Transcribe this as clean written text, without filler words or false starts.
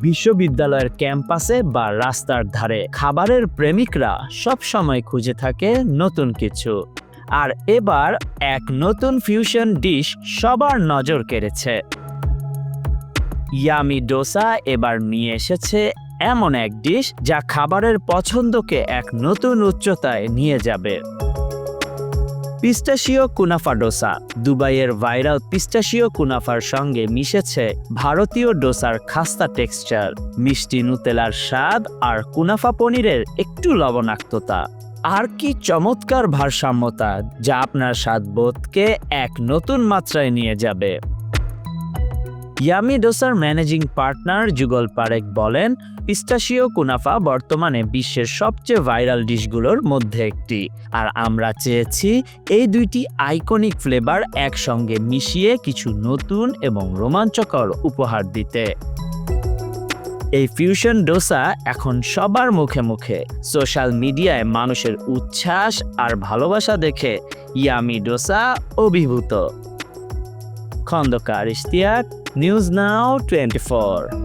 বিশ্ববিদ্যালয়ের ক্যাম্পাসে বা রাস্তার ধারে খাবারের প্রেমিকরা সব সময় খুঁজে থাকে নতুন কিছু। আর এবার এক নতুন ফিউশন ডিশ সবার নজর কেড়েছে। ইয়ামি ডোসা এবার নিয়ে এসেছে এমন এক ডিশ যা খাবারের পছন্দকে এক নতুন উচ্চতায় নিয়ে যাবে। পিস্তাশিও কুনাফা ডোসা। দুবাইয়ের ভাইরাল পিস্তাশিও কুনাফার সঙ্গে মিশেছে ভারতীয় ডোসার খাস্তা টেক্সচার, মিষ্টি নুতেলার স্বাদ আর কুনাফা পনিরের একটু লবণাক্ততা। আর কি চমৎকার ভারসাম্যতা, যা আপনার স্বাদবোধকে এক নতুন মাত্রায় নিয়ে যাবে। ইয়ামি ডোসার ম্যানেজিং পার্টনার যুগল পারেখ বলেন, পিস্তাশিও কুনাফা বর্তমানে বিশ্বের সবচেয়ে ভাইরাল ডিশগুলোর মধ্যে একটি, আর আমরা চেয়েছি এই দুইটি আইকনিক ফ্লেভার একসঙ্গে মিশিয়ে কিছু নতুন এবং রোমাঞ্চকর উপহার দিতে। এই ফিউশন ডোসা এখন সবার মুখে মুখে। সোশ্যাল মিডিয়ায় মানুষের উচ্ছ্বাস আর ভালোবাসা দেখে ইয়ামি ডোসা অভিভূত। Khondokar Ishtiaq, News Now 24।